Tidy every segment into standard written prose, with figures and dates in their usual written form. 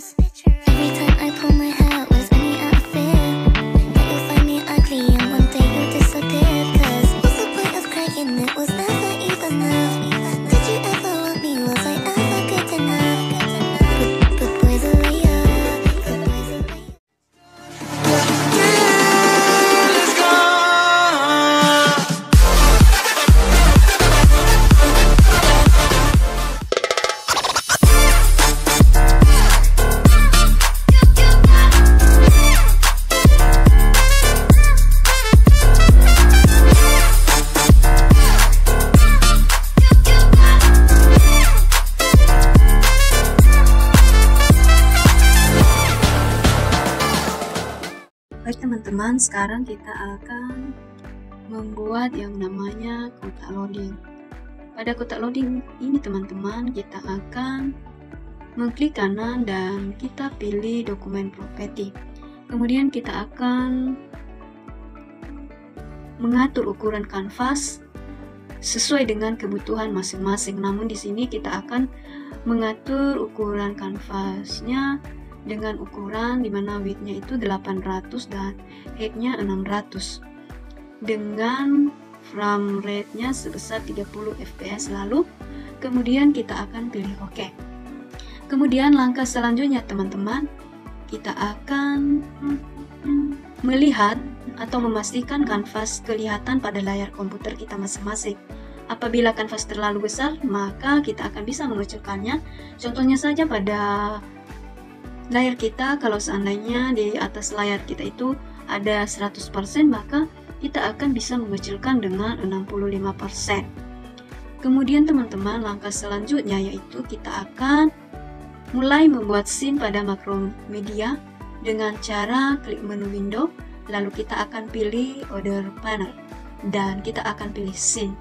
Every time I pull my hair, was any out of fear that you'll find me ugly and one day you'll disappear? Cause what's the point of crying? It was never even enough. Did you ever want me? Was I ever good enough? But boys are layer, but boys are layer. Baik teman-teman, sekarang kita akan membuat yang namanya kotak loading. Pada kotak loading ini teman-teman, kita akan mengklik kanan dan kita pilih dokumen properti. Kemudian kita akan mengatur ukuran kanvas sesuai dengan kebutuhan masing-masing. Namun di sini kita akan mengatur ukuran kanvasnya dengan ukuran dimana widthnya itu 800 dan heightnya 600 dengan frame rate-nya sebesar 30 fps. Lalu kemudian kita akan pilih OK. Kemudian langkah selanjutnya teman-teman, kita akan melihat atau memastikan kanvas kelihatan pada layar komputer kita masing-masing. Apabila kanvas terlalu besar, maka kita akan bisa mengecilkannya. Contohnya saja pada layar kita, kalau seandainya di atas layar kita itu ada 100%, maka kita akan bisa mengecilkan dengan 65%. Kemudian teman-teman, langkah selanjutnya yaitu kita akan mulai membuat scene pada Macromedia dengan cara klik menu window, lalu kita akan pilih order panel dan kita akan pilih scene.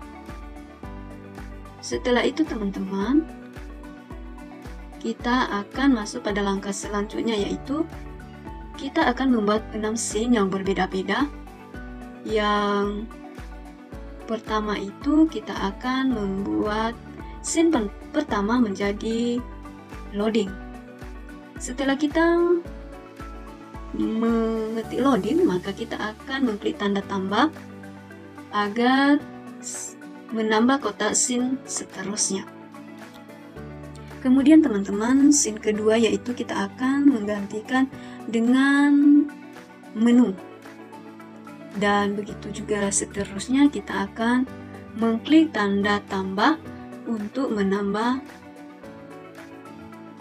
Setelah itu teman-teman, kita akan masuk pada langkah selanjutnya yaitu kita akan membuat 6 scene yang berbeda-beda. Yang pertama itu kita akan membuat scene pertama menjadi loading. Setelah kita mengetik loading, maka kita akan mengklik tanda tambah agar menambah kotak scene seterusnya. Kemudian teman-teman, scene kedua yaitu kita akan menggantikan dengan menu. Dan begitu juga seterusnya, kita akan mengklik tanda tambah untuk menambah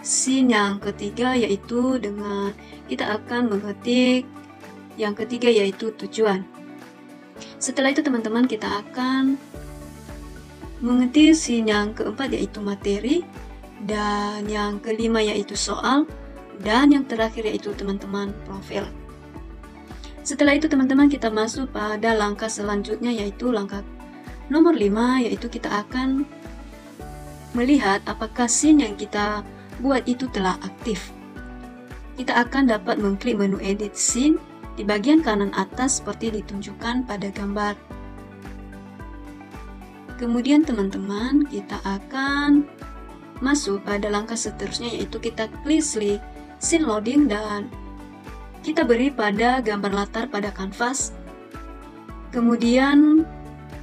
scene yang ketiga, yaitu dengan kita akan mengetik yang ketiga yaitu tujuan. Setelah itu teman-teman, kita akan mengetik scene yang keempat yaitu materi, dan yang kelima yaitu soal, dan yang terakhir yaitu teman-teman profil. Setelah itu teman-teman, kita masuk pada langkah selanjutnya yaitu langkah nomor 5, yaitu kita akan melihat apakah scene yang kita buat itu telah aktif. Kita akan dapat mengklik menu edit scene di bagian kanan atas seperti ditunjukkan pada gambar. Kemudian teman-teman, kita akan masuk pada langkah seterusnya yaitu kita klik scene loading dan kita beri pada gambar latar pada kanvas. Kemudian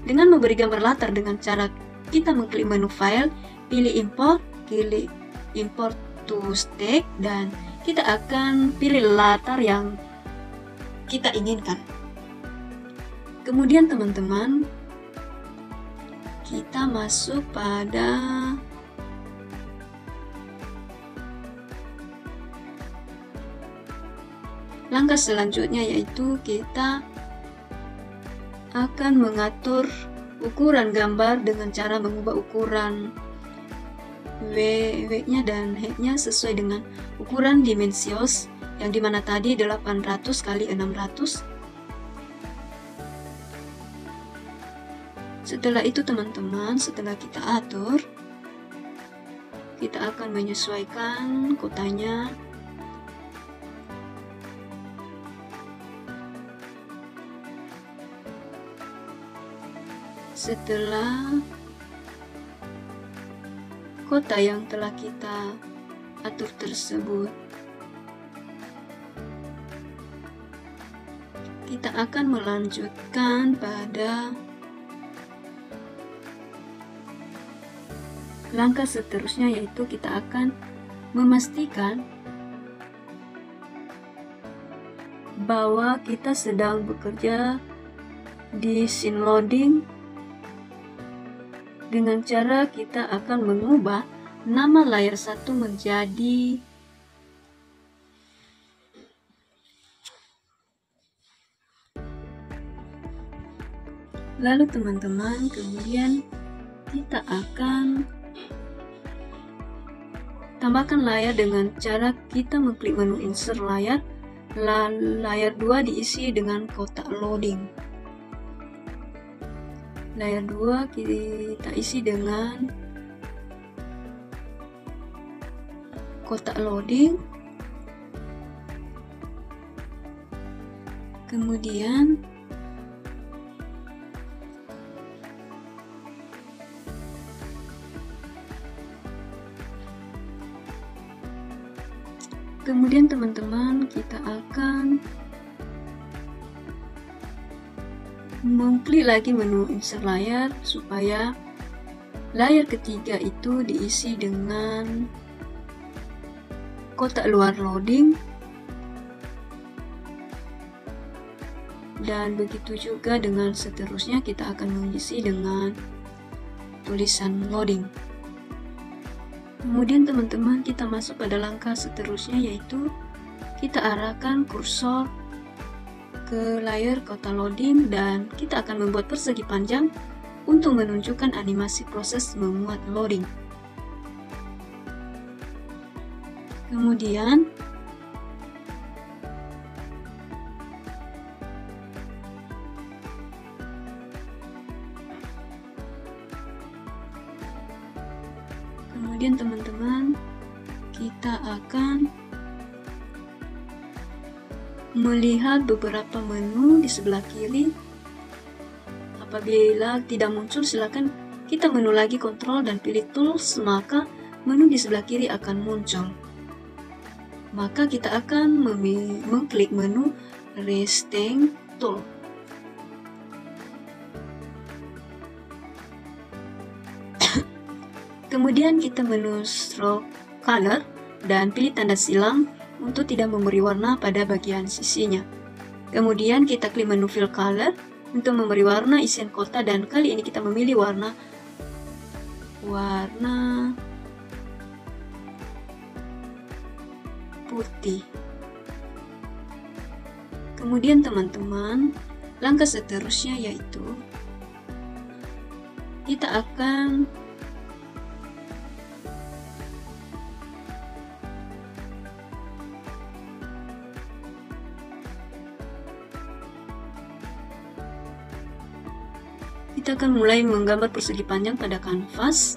dengan memberi gambar latar dengan cara kita mengklik menu file, pilih import, pilih import to stack, dan kita akan pilih latar yang kita inginkan. Kemudian teman-teman, kita masuk pada langkah selanjutnya yaitu kita akan mengatur ukuran gambar dengan cara mengubah ukuran width-nya dan height-nya sesuai dengan ukuran dimensios yang dimana tadi 800 x 600. Setelah itu teman-teman, setelah kita atur, kita akan menyesuaikan kotanya. Setelah kota yang telah kita atur tersebut kita akan melanjutkan pada langkah seterusnya, yaitu kita akan memastikan bahwa kita sedang bekerja di scene loading dengan cara kita akan mengubah nama layar 1 menjadi lalu teman-teman, kemudian kita akan tambahkan layar dengan cara kita mengklik menu insert layar. Layar 2 diisi dengan kotak loading. Layar 2 kita isi dengan kotak loading. Kemudian teman-teman, kita akan mengklik lagi menu insert layar supaya layar ketiga itu diisi dengan kotak luar loading, dan begitu juga dengan seterusnya kita akan mengisi dengan tulisan loading. Kemudian teman-teman, kita masuk pada langkah seterusnya, yaitu kita arahkan kursor ke layar kotak loading dan kita akan membuat persegi panjang untuk menunjukkan animasi proses memuat loading. Kemudian teman-teman, kita akan melihat beberapa menu di sebelah kiri. Apabila tidak muncul, silakan kita menu lagi kontrol dan pilih tools, maka menu di sebelah kiri akan muncul. Maka kita akan mengklik menu Resting Tool. Kemudian kita menu Stroke Color dan pilih tanda silang untuk tidak memberi warna pada bagian sisinya. Kemudian kita klik menu Fill Color untuk memberi warna isian kotak, dan kali ini kita memilih warna putih. Kemudian teman-teman, langkah seterusnya yaitu kita akan mulai menggambar persegi panjang pada kanvas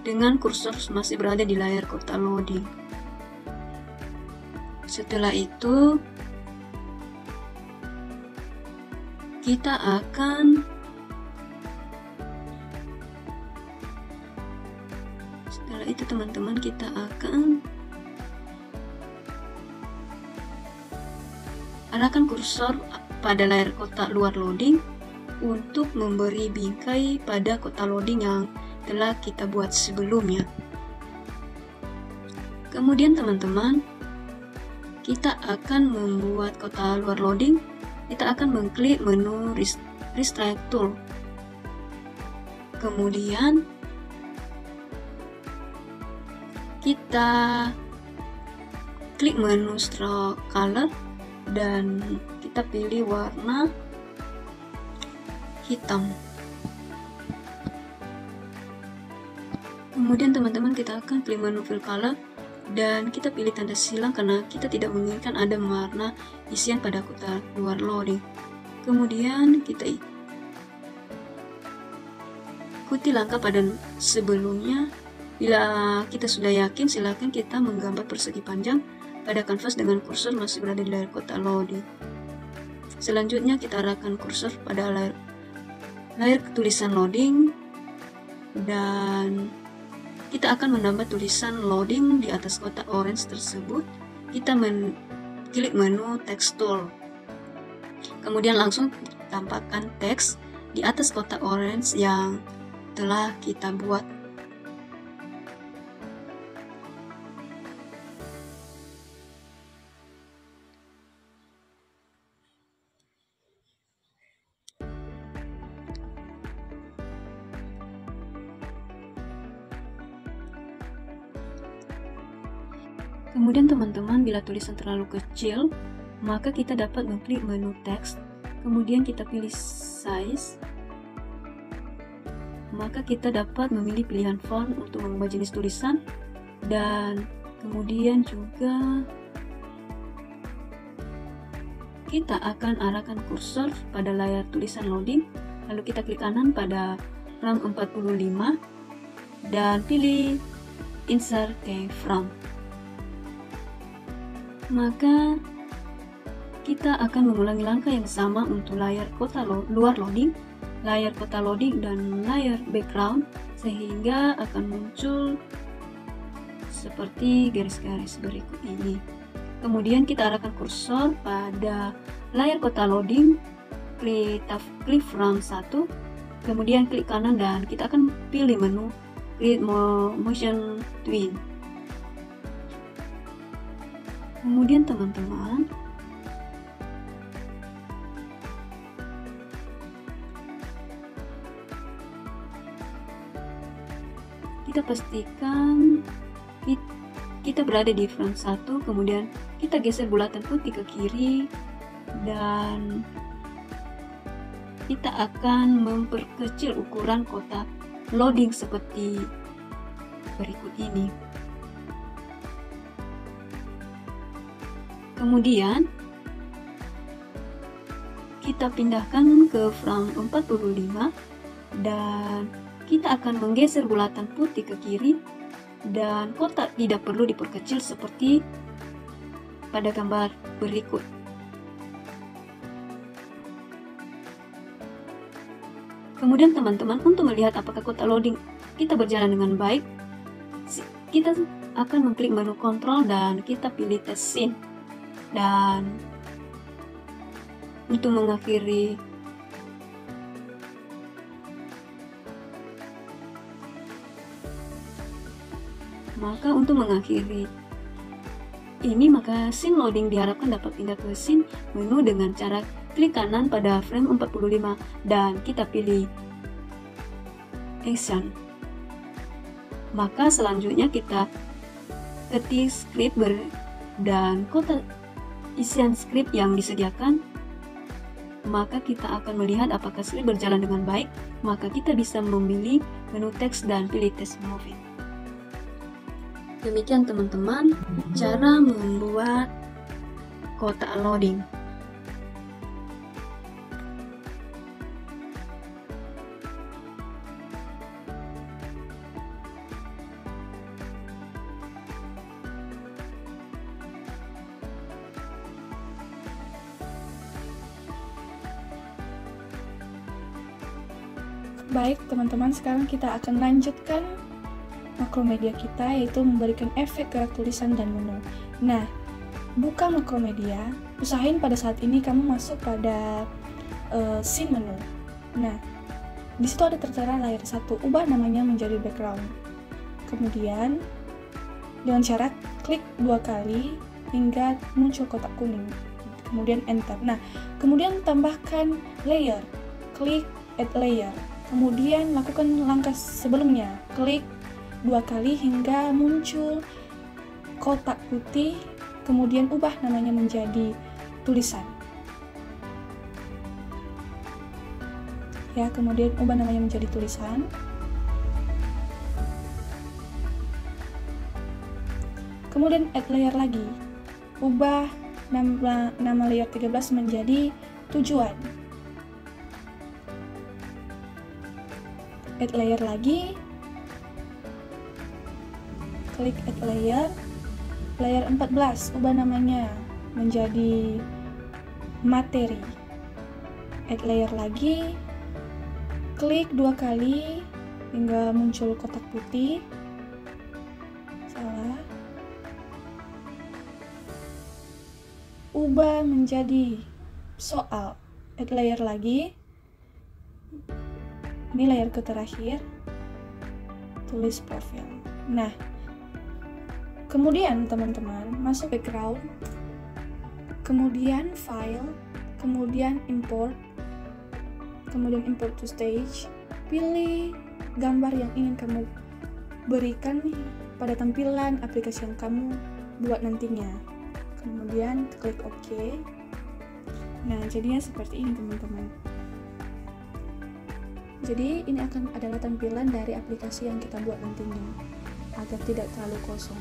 dengan kursor masih berada di layar kotak loading. Setelah itu kita akan teman-teman, kita akan arahkan kursor pada layar kotak luar loading untuk memberi bingkai pada kotak loading yang telah kita buat sebelumnya. Kemudian teman-teman, kita akan membuat kotak luar loading. Kita akan mengklik menu Restrict Tool. Kemudian kita klik menu Stroke Color dan kita pilih warna hitam. Kemudian teman-teman, kita akan klik menu Fill Color dan kita pilih tanda silang karena kita tidak menginginkan ada warna isian pada kotak luar loading. Kemudian kita ikuti langkah pada sebelumnya. Bila kita sudah yakin, silakan kita menggambar persegi panjang pada kanvas dengan kursor masih berada di layar kotak loading. Selanjutnya kita arahkan kursor pada layar tulisan loading dan kita akan menambah tulisan loading di atas kotak orange tersebut. Kita klik menu Text Tool. Kemudian langsung tampakkan teks di atas kotak orange yang telah kita buat. Kemudian teman-teman, bila tulisan terlalu kecil, maka kita dapat mengklik menu teks, kemudian kita pilih size, maka kita dapat memilih pilihan font untuk mengubah jenis tulisan, dan kemudian juga kita akan arahkan kursor pada layar tulisan loading, lalu kita klik kanan pada RAM 45 dan pilih insert keyframe. Maka kita akan mengulangi langkah yang sama untuk layar kota luar loading, layar kota loading, dan layar background, sehingga akan muncul seperti garis-garis berikut ini. Kemudian kita arahkan kursor pada layar kota loading, klik frame 1, kemudian klik kanan dan kita akan pilih menu Create Motion Twin. Kemudian teman-teman, kita pastikan kita berada di frame 1, kemudian kita geser bulatan putih ke kiri dan kita akan memperkecil ukuran kotak loading seperti berikut ini. Kemudian kita pindahkan ke frame 45 dan kita akan menggeser bulatan putih ke kiri dan kotak tidak perlu diperkecil seperti pada gambar berikut. Kemudian teman-teman, untuk melihat apakah kotak loading kita berjalan dengan baik, kita akan mengklik menu kontrol dan kita pilih test scene. Dan untuk mengakhiri ini, maka scene loading diharapkan dapat pindah ke scene menu dengan cara klik kanan pada frame 45 dan kita pilih action. Maka selanjutnya kita ketik script dan kotak isian script yang disediakan, maka kita akan melihat apakah script berjalan dengan baik. Maka kita bisa memilih menu teks dan pilih text moving. Demikian teman-teman cara membuat kotak loading. Baik teman-teman, sekarang kita akan lanjutkan Macromedia kita, yaitu memberikan efek gerak tulisan dan menu. Nah, buka Macromedia, usahain pada saat ini kamu masuk pada scene menu. Nah, di situ ada tertera layar 1, ubah namanya menjadi background. Kemudian dengan cara klik 2 kali hingga muncul kotak kuning. Kemudian enter. Nah, kemudian tambahkan layer, klik add layer. Kemudian lakukan langkah sebelumnya, klik 2 kali hingga muncul kotak putih, kemudian ubah namanya menjadi tulisan. Ya, kemudian ubah namanya menjadi tulisan. Kemudian add layer lagi, ubah nama layer 13 menjadi tujuan. Add layer lagi, klik add layer, layer 14, ubah namanya menjadi materi. Add layer lagi, klik 2 kali hingga muncul kotak putih. Salah. Ubah menjadi soal. add layer lagi. Ini layer ke terakhir, tulis profil. Nah, kemudian teman-teman masuk background, kemudian file, kemudian import to stage. Pilih gambar yang ingin kamu berikan pada tampilan aplikasi yang kamu buat nantinya. Kemudian klik OK. Nah, jadinya seperti ini teman-teman. Jadi ini adalah tampilan dari aplikasi yang kita buat nantinya, agar tidak terlalu kosong.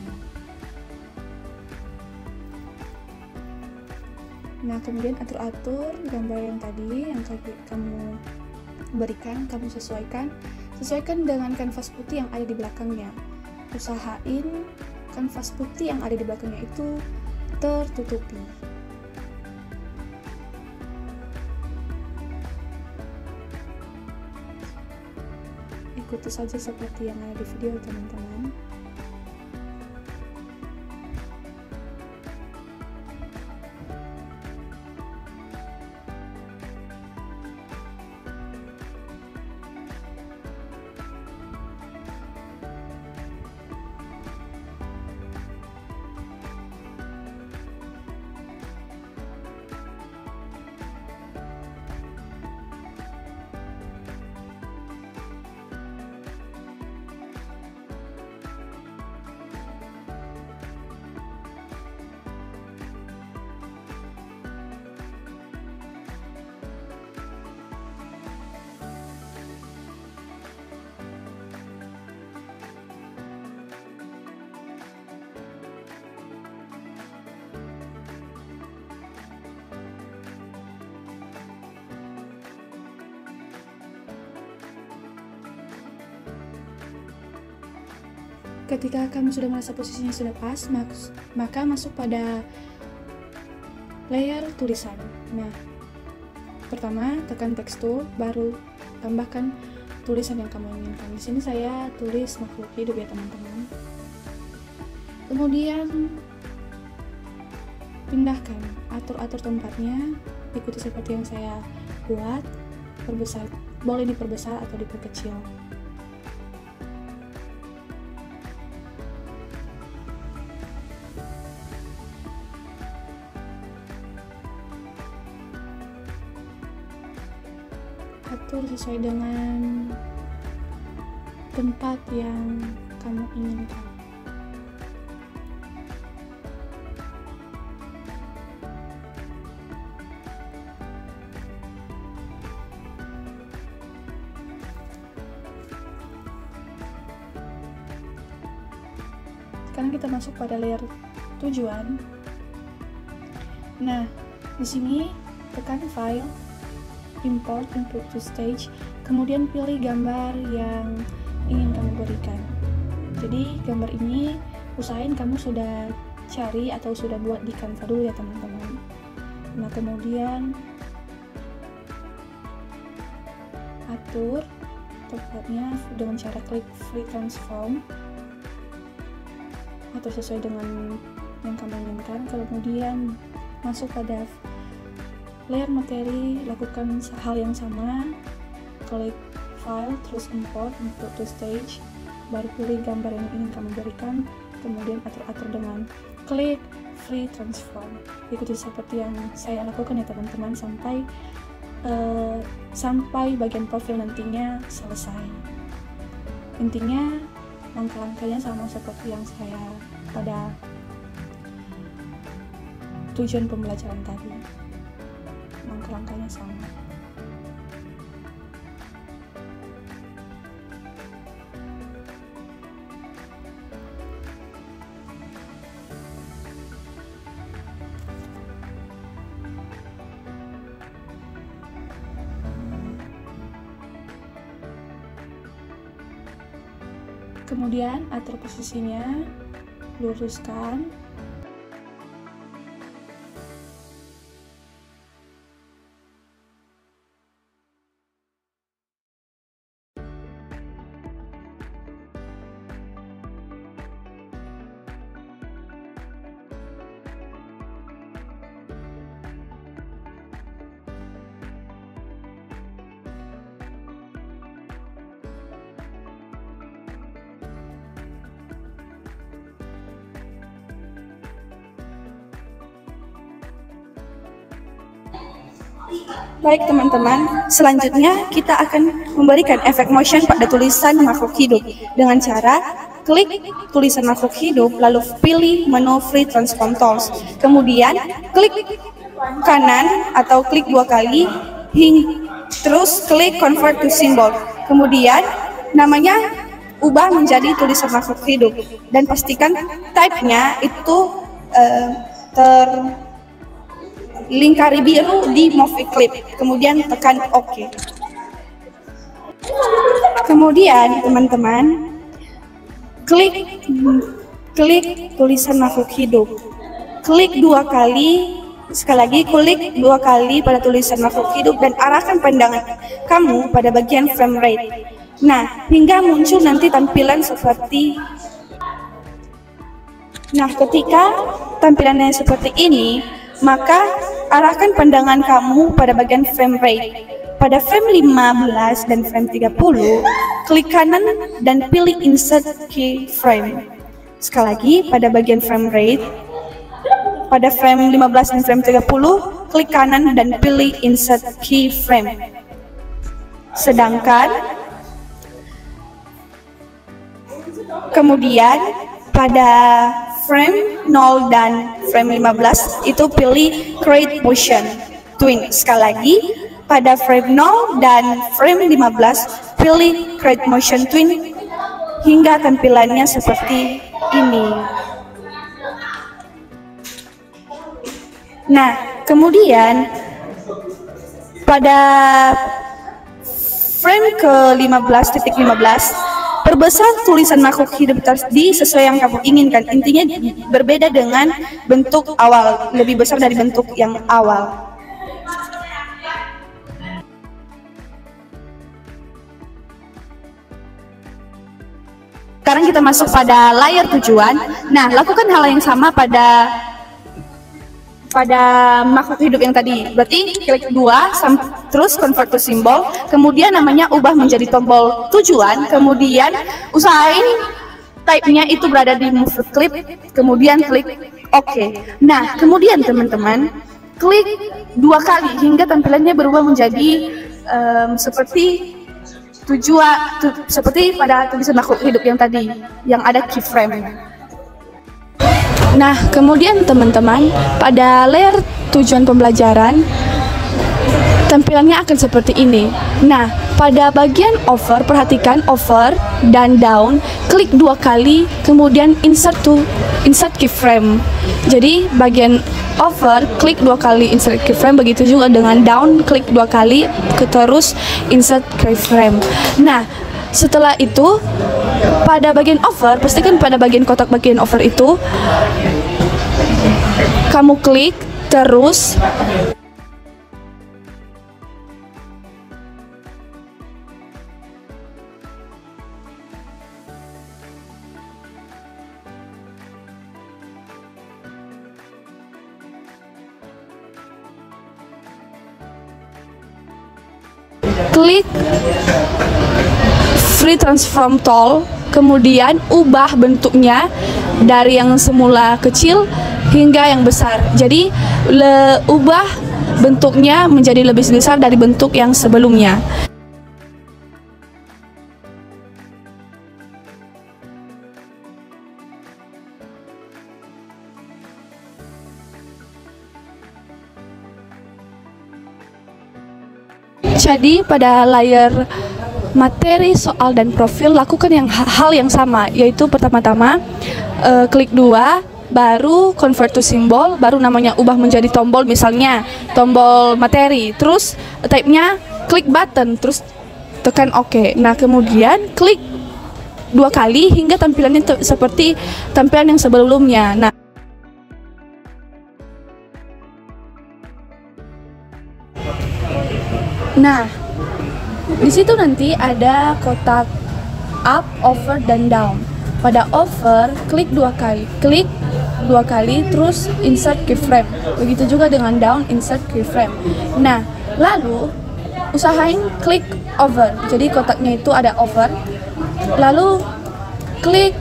Nah, kemudian atur-atur gambar yang tadi yang kamu berikan, kamu sesuaikan dengan kanvas putih yang ada di belakangnya. Usahain kanvas putih yang ada di belakangnya itu tertutupi. Ikuti saja seperti yang ada di video teman-teman. Ketika kamu sudah merasa posisinya sudah pas, maka masuk pada layer tulisan. Nah, pertama tekan tekstur, baru tambahkan tulisan yang kamu inginkan. Di sini saya tulis makhluk hidup ya teman-teman. Kemudian pindahkan, atur tempatnya, ikuti seperti yang saya buat. Perbesar, boleh diperbesar atau diperkecil. Atur sesuai dengan tempat yang kamu inginkan. Sekarang kita masuk pada layer tujuan. Nah, di sini tekan file, import to stage, kemudian pilih gambar yang ingin kamu berikan. Jadi gambar ini usahain kamu sudah cari atau sudah buat di Canva dulu ya teman-teman. Nah, kemudian atur tempatnya dengan cara klik free transform atau sesuai dengan yang kamu inginkan. Kemudian masuk pada layer materi, lakukan hal yang sama, klik file, terus import to stage, baru pilih gambar yang ingin kamu berikan, kemudian atur dengan klik free transform. Ikuti seperti yang saya lakukan ya teman-teman sampai bagian profil nantinya selesai. Intinya langkah-langkahnya sama seperti yang saya pada tujuan pembelajaran tadi. Langkah-langkahnya sama. Kemudian atur posisinya, luruskan. Baik teman-teman, selanjutnya kita akan memberikan efek motion pada tulisan makhluk hidup dengan cara klik tulisan makhluk hidup, lalu pilih menu Free Transform Tools. Kemudian klik kanan atau klik 2 kali, terus klik Convert to Symbol. Kemudian namanya ubah menjadi tulisan makhluk hidup dan pastikan type-nya itu terlingkari biru di movie clip. Kemudian tekan OK. Kemudian teman-teman klik tulisan makhluk hidup. Klik 2 kali, sekali lagi klik 2 kali pada tulisan makhluk hidup dan arahkan pandangan kamu pada bagian frame rate. Nah, hingga muncul nanti tampilan seperti. Nah, ketika tampilannya seperti ini, maka arahkan pandangan kamu pada bagian frame rate. Pada frame 15 dan frame 30, klik kanan dan pilih Insert Keyframe. Sekali lagi, pada bagian frame rate, pada frame 15 dan frame 30, klik kanan dan pilih Insert Keyframe. Sedangkan kemudian pada frame 0 dan frame 15 itu pilih Create Motion Twin. Sekali lagi, pada frame 0 dan frame 15 pilih Create Motion Twin hingga tampilannya seperti ini. Nah, kemudian pada frame ke-15.15 perbesar tulisan makhluk hidup tadi sesuai yang kamu inginkan. Intinya berbeda dengan bentuk awal, lebih besar dari bentuk yang awal. Sekarang kita masuk pada layar tujuan. Nah, lakukan hal yang sama pada makhluk hidup yang tadi. Berarti klik 2, terus Convert to Symbol, kemudian namanya ubah menjadi tombol tujuan, kemudian usahain type-nya itu berada di Move Clip, kemudian klik OK. Nah, kemudian teman-teman, klik 2 kali hingga tampilannya berubah menjadi seperti seperti pada tulisan makhluk hidup yang tadi, yang ada keyframe. Nah, kemudian teman-teman, pada layar tujuan pembelajaran, tampilannya akan seperti ini. Nah, pada bagian over, perhatikan over dan down, klik 2 kali, kemudian insert keyframe. Jadi, bagian over, klik 2 kali insert keyframe, begitu juga dengan down, klik 2 kali, terus insert keyframe. Nah, setelah itu, pada bagian over, pastikan pada bagian kotak bagian over itu kamu klik terus klik Free Transform Tool, kemudian ubah bentuknya dari yang semula kecil hingga yang besar. Jadi ubah bentuknya menjadi lebih besar dari bentuk yang sebelumnya. Jadi pada layar materi, soal, dan profil, lakukan hal yang sama, yaitu pertama-tama klik 2, baru Convert to Symbol, baru namanya ubah menjadi tombol, misalnya tombol materi, terus type-nya klik button, terus tekan OK. Nah, kemudian klik 2 kali hingga tampilannya seperti tampilan yang sebelumnya. Nah, di situ nanti ada kotak up, over, dan down. Pada over, klik 2 kali, terus insert keyframe. Begitu juga dengan down, insert keyframe. Nah, lalu usahain klik over. Jadi kotaknya itu ada over. Lalu klik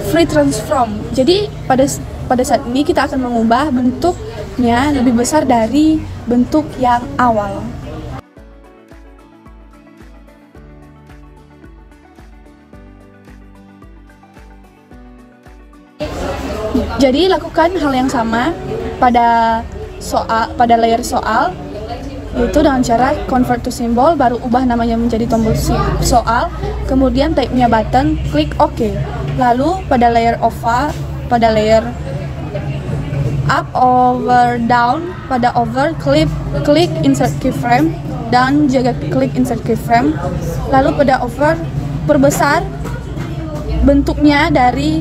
Free Transform. Jadi pada saat ini kita akan mengubah bentuk bentuknya lebih besar dari bentuk yang awal. Jadi lakukan hal yang sama pada layer soal, yaitu dengan cara convert to symbol, baru ubah namanya menjadi tombol soal, kemudian type-nya button, klik OK. Lalu pada layer over, pada layer up, over, down, pada over, klik insert keyframe, dan juga klik insert keyframe. Lalu pada over, perbesar bentuknya dari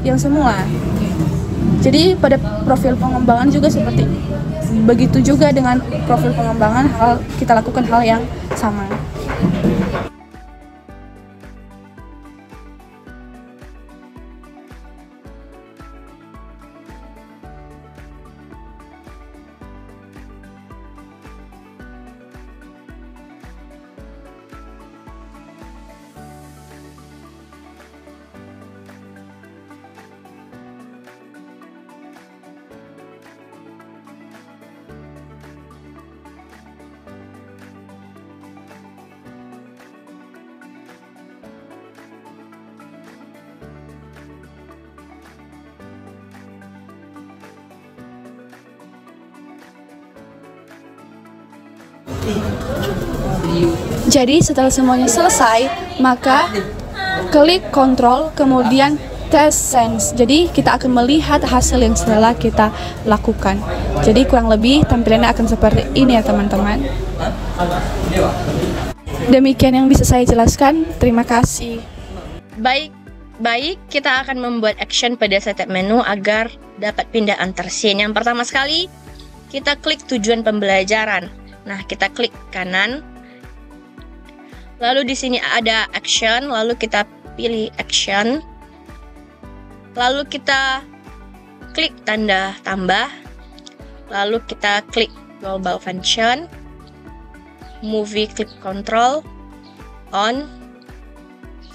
yang semula. Jadi pada profil pengembangan juga seperti begitu juga dengan profil pengembangan, kita lakukan hal yang sama. Jadi setelah semuanya selesai, maka klik Ctrl kemudian Test Sense. Jadi kita akan melihat hasil yang setelah kita lakukan. Jadi kurang lebih tampilannya akan seperti ini ya teman-teman. Demikian yang bisa saya jelaskan. Terima kasih. Baik, kita akan membuat action pada setup menu agar dapat pindah antar scene. Yang pertama sekali, kita klik tujuan pembelajaran. Nah, kita klik kanan. Lalu di sini ada action, lalu kita pilih action. Lalu kita klik tanda tambah. Lalu kita klik global function. Movie clip control on.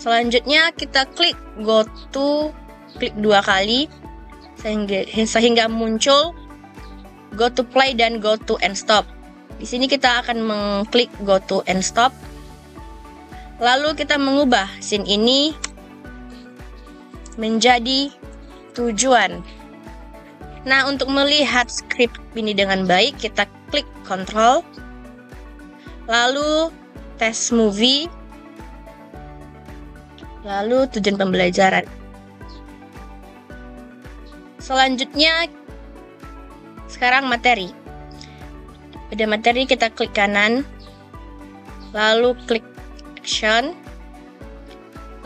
Selanjutnya kita klik go to, klik 2 kali sehingga muncul go to play dan go to end stop. Di sini kita akan mengklik go to end stop. Lalu kita mengubah scene ini menjadi tujuan. Nah, untuk melihat script ini dengan baik, kita klik Ctrl, lalu test movie, lalu tujuan pembelajaran. Selanjutnya, sekarang materi. Pada materi kita klik kanan, lalu klik action,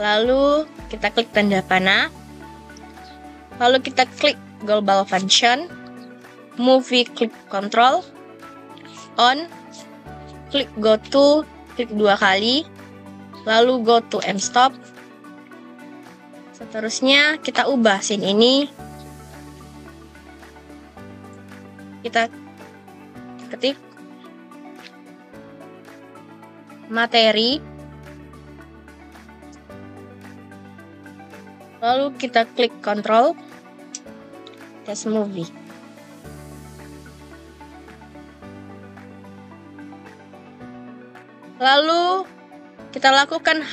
lalu kita klik tanda panah, lalu kita klik global function, movie clip control on, klik go to, klik 2 kali, lalu go to end stop. Seterusnya kita ubah scene ini, kita ketik materi, lalu kita klik Ctrl, test movie. Lalu kita lakukan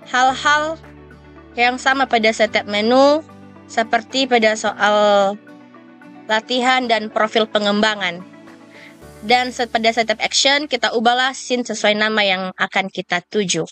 hal-hal yang sama pada setup menu seperti pada soal latihan dan profil pengembangan. Dan pada setup action kita ubahlah scene sesuai nama yang akan kita tuju.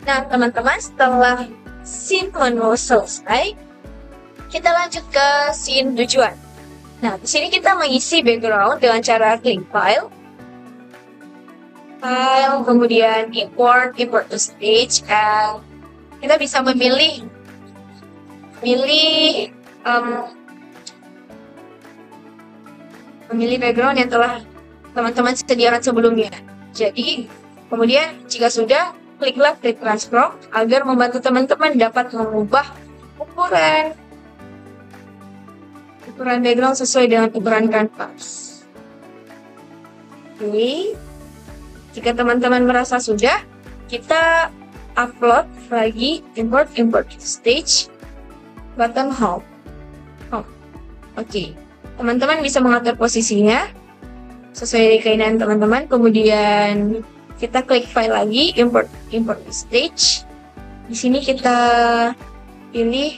Nah, teman-teman, setelah scene menu selesai, kita lanjut ke scene tujuan. Nah, di sini kita mengisi background dengan cara klik file, kemudian import to stage, and kita bisa memilih background yang telah teman-teman sediakan sebelumnya. Jadi, kemudian jika sudah, kliklah klik transform agar membantu teman-teman dapat mengubah ukuran background sesuai dengan ukuran kanvas. Oke. Jika teman-teman merasa sudah, kita upload lagi import stage button home. Oke. Teman-teman bisa mengatur posisinya sesuai keinginan teman-teman. Kemudian kita klik file lagi, import stage. Di sini kita pilih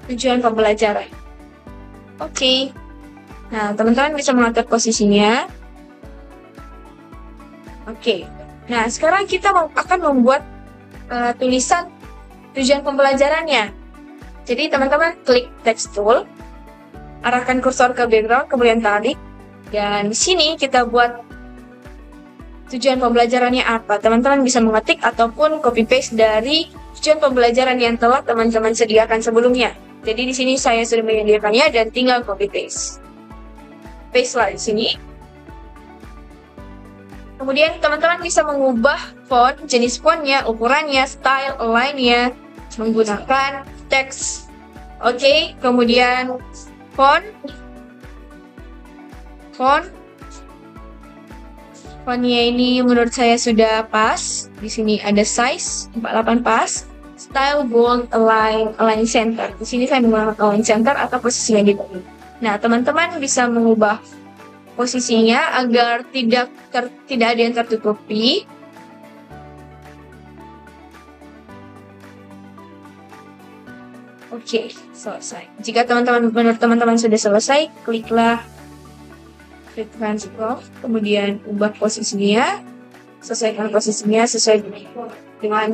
tujuan pembelajaran. Oke. Nah, teman-teman bisa mengatur posisinya. Oke. Nah, sekarang kita akan membuat tulisan tujuan pembelajarannya. Jadi, teman-teman klik text tool, arahkan kursor ke background, kemudian tarik. Dan di sini kita buat tujuan pembelajarannya apa. Teman-teman bisa mengetik ataupun copy-paste dari tujuan pembelajaran yang telah teman-teman sediakan sebelumnya. Jadi di sini saya sudah menyediakannya dan tinggal copy-paste. Paste lah di sini. Kemudian teman-teman bisa mengubah font, jenis fontnya, ukurannya, style, align-nya menggunakan teks. Oke, kemudian fontnya ini menurut saya sudah pas. Di sini ada size 48 pas. Style, bold, align center. Di sini saya menggunakan align center atau posisinya di bawah. Nah, teman-teman bisa mengubah posisinya agar tidak ada yang tertutupi. Oke, selesai. Jika menurut teman-teman sudah selesai, kliklah klik transform, kemudian ubah posisinya, sesuaikan posisinya sesuai dengan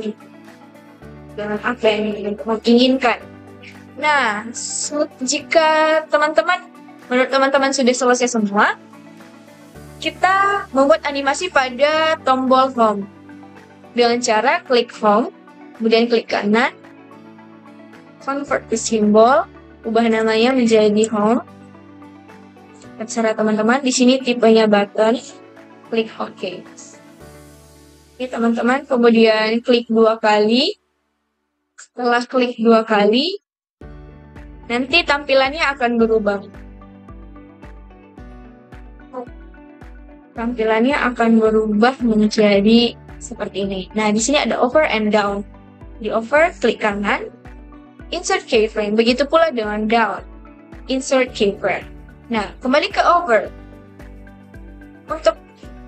apa yang teman-teman inginkan. Nah, jika menurut teman-teman sudah selesai semua, kita membuat animasi pada tombol home dengan cara klik home, kemudian klik kanan, convert to symbol, ubah namanya menjadi home. Terserah teman-teman. Di sini tipenya button, klik OK. Oke, teman-teman, kemudian klik 2 kali. Setelah klik 2 kali, nanti tampilannya akan berubah. Tampilannya akan berubah menjadi seperti ini. Nah, di sini ada over and down. Di over, klik kanan, insert keyframe. Begitu pula dengan down, insert keyframe. Nah, kembali ke over. Untuk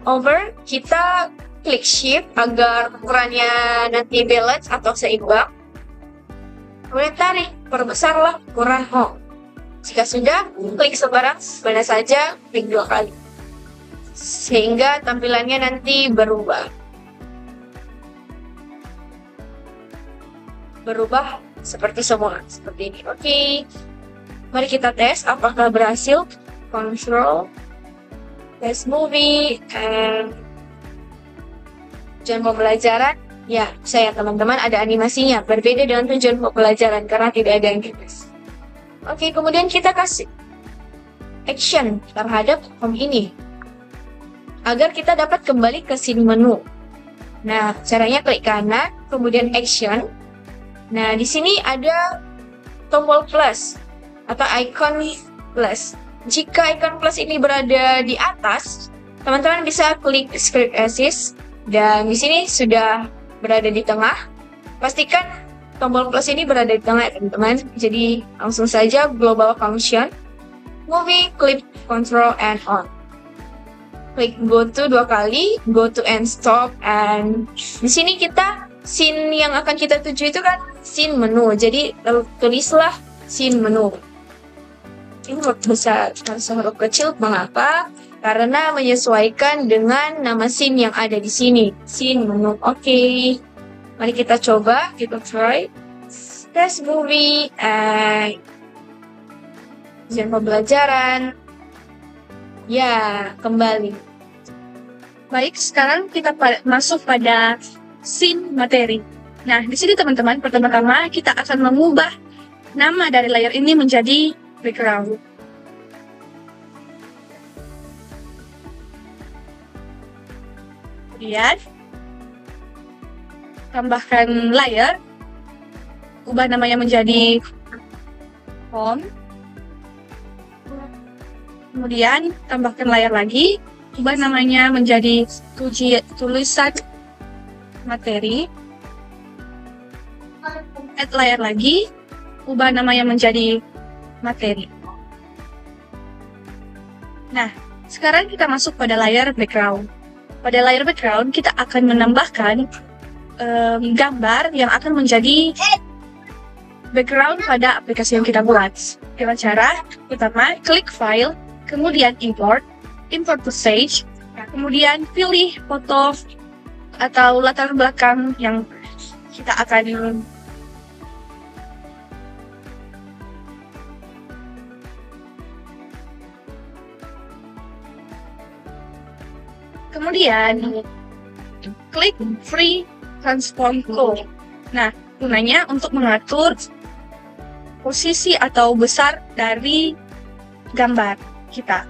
over, kita klik shift agar ukurannya nanti balance atau seimbang. Kemudian tarik, perbesarlah ukuran home. Jika sudah, klik sebarang mana saja, klik 2 kali. Sehingga tampilannya nanti berubah. Berubah seperti semua, seperti ini. Oke. Mari kita tes apakah berhasil. Control, test movie, and tujuan pembelajaran. Ya, saya teman-teman ada animasinya. Berbeda dengan tujuan pembelajaran karena tidak ada yang tulis. Oke, kemudian kita kasih action terhadap home ini agar kita dapat kembali ke scene menu. Nah, caranya klik kanan, kemudian action. Nah, di sini ada tombol plus atau icon plus. Jika icon plus ini berada di atas, teman-teman bisa klik script assist dan di sini sudah berada di tengah. Pastikan tombol plus ini berada di tengah, teman-teman. Jadi langsung saja global function, movie, clip, control, and on. Klik go to 2 kali, go to and stop, and di sini kita scene yang akan kita tuju itu kan scene menu. Jadi tulislah scene menu. Ini huruf besar, huruf kecil, mengapa? karena menyesuaikan dengan nama scene yang ada di sini. Scene menu. Oke. Mari kita coba, kita try. Test movie, ujian pembelajaran. Ya, kembali. Baik, sekarang kita masuk pada scene materi. Nah, di sini teman-teman, pertama-tama kita akan mengubah nama dari layar ini menjadi background. Kemudian, tambahkan layar. Ubah namanya menjadi home. Kemudian tambahkan layar lagi. Ubah namanya menjadi tulisan materi. Add layar lagi. Ubah namanya menjadi materi. Nah, sekarang kita masuk pada layar background. Pada layar background kita akan menambahkan gambar yang akan menjadi background pada aplikasi yang kita buat. Dengan cara pertama, klik file, kemudian import to stage, kemudian pilih foto atau latar belakang yang kita akan kemudian klik free transform tool. Nah, gunanya untuk mengatur posisi atau besar dari gambar kita.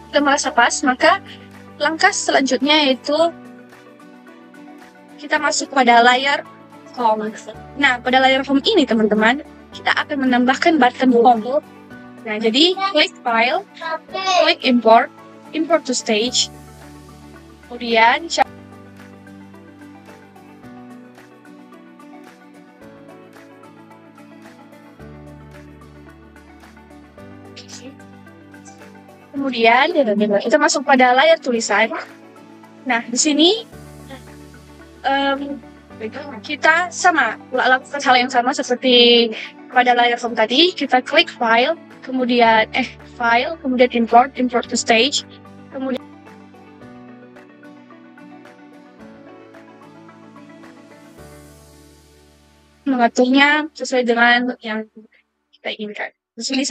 Sudah merasa pas, maka langkah selanjutnya yaitu kita masuk pada layar home. Nah, pada layar home ini teman-teman, kita akan menambahkan button home. Nah, jadi klik file, klik import to stage, kemudian kita masuk pada layar tulisan. Nah, di sini kita lakukan hal yang sama seperti pada layar home tadi. Kita klik file, kemudian import to stage, kemudian mengaturnya sesuai dengan yang kita inginkan. Di sini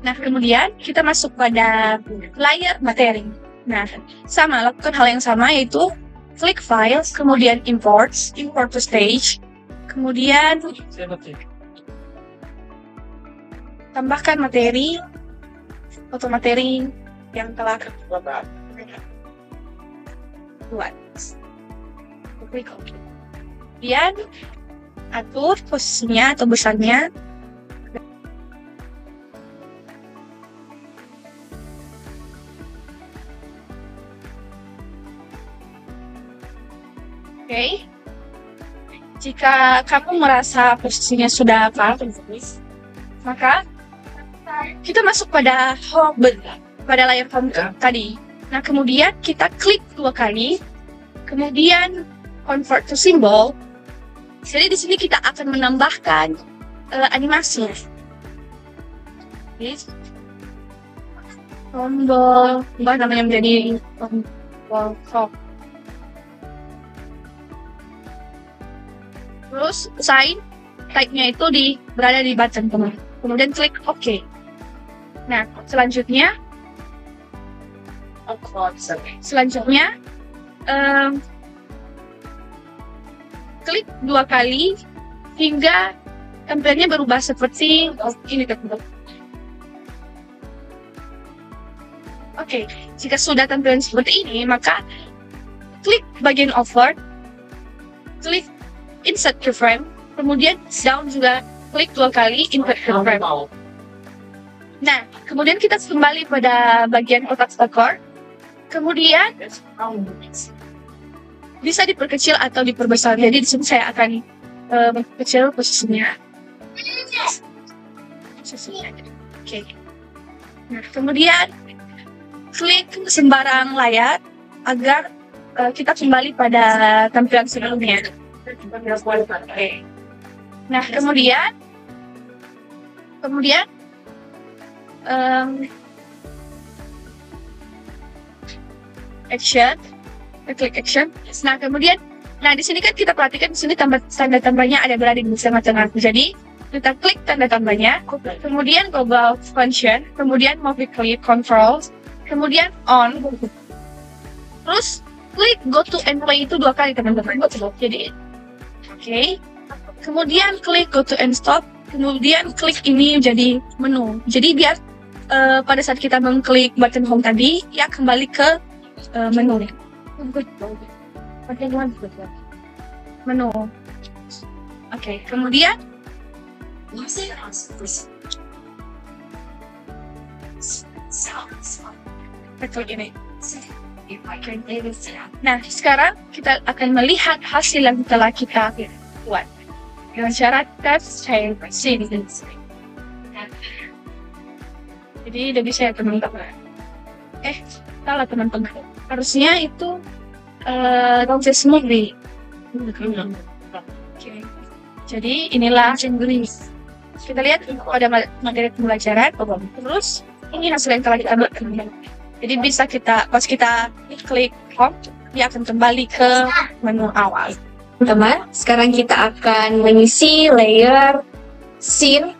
nah, kemudian kita masuk pada layar materi. Nah, sama, lakukan hal yang sama, yaitu klik file, kemudian import to stage, kemudian tambahkan materi, foto materi yang telah buat. Klik OK. Kemudian atur posisinya atau besarnya. Oke. Jika kamu merasa posisinya sudah pas, maka kita masuk pada home, pada layar home tadi. Nah, kemudian kita klik 2 kali, kemudian convert to symbol. Jadi di sini kita akan menambahkan animasi. Tombol, namanya menjadi tombol top. Terus usahain type-nya itu berada di button tengah. Kemudian klik OK. Nah, selanjutnya klik 2 kali hingga tampilannya berubah seperti ini teman-teman. Oke, jika sudah tampilan seperti ini, maka klik bagian over, klik insert keyframe, kemudian down juga klik 2 kali insert keyframe. Nah, kemudian kita kembali pada bagian kotak skor. Kemudian bisa diperkecil atau diperbesar. Jadi di sini saya akan memperkecil posisinya. Oke. Nah, kemudian klik sembarang layar agar kita kembali pada tampilan sebelumnya. Oke. Nah, kemudian action, kita klik action. Nah, kemudian, di sini kan kita perhatikan di sini tanda tambahnya ada berada di tengah-tengah. Jadi kita klik tanda tambahnya, kemudian global function, kemudian multi-click controls, kemudian on, terus klik go to and play itu 2 kali teman-teman. Jadi, oke. Kemudian klik go to and stop, kemudian klik ini jadi menu. Jadi biar pada saat kita mengklik button home tadi, ya kembali ke menu. Menu. Oke, kemudian klik ini. Nah, sekarang kita akan melihat hasil yang telah kita buat dengan syarat saya sini. Jadi udah bisa ya teman-teman. Salah teman-teman. Harusnya itu proses smoothly. Okay. Jadi inilah kita lihat pada materi pembelajaran. Terus ini hasil yang telah kita buat teman-teman. Jadi bisa pas kita klik home, dia akan kembali ke menu awal. Teman-teman, sekarang kita akan mengisi layer scene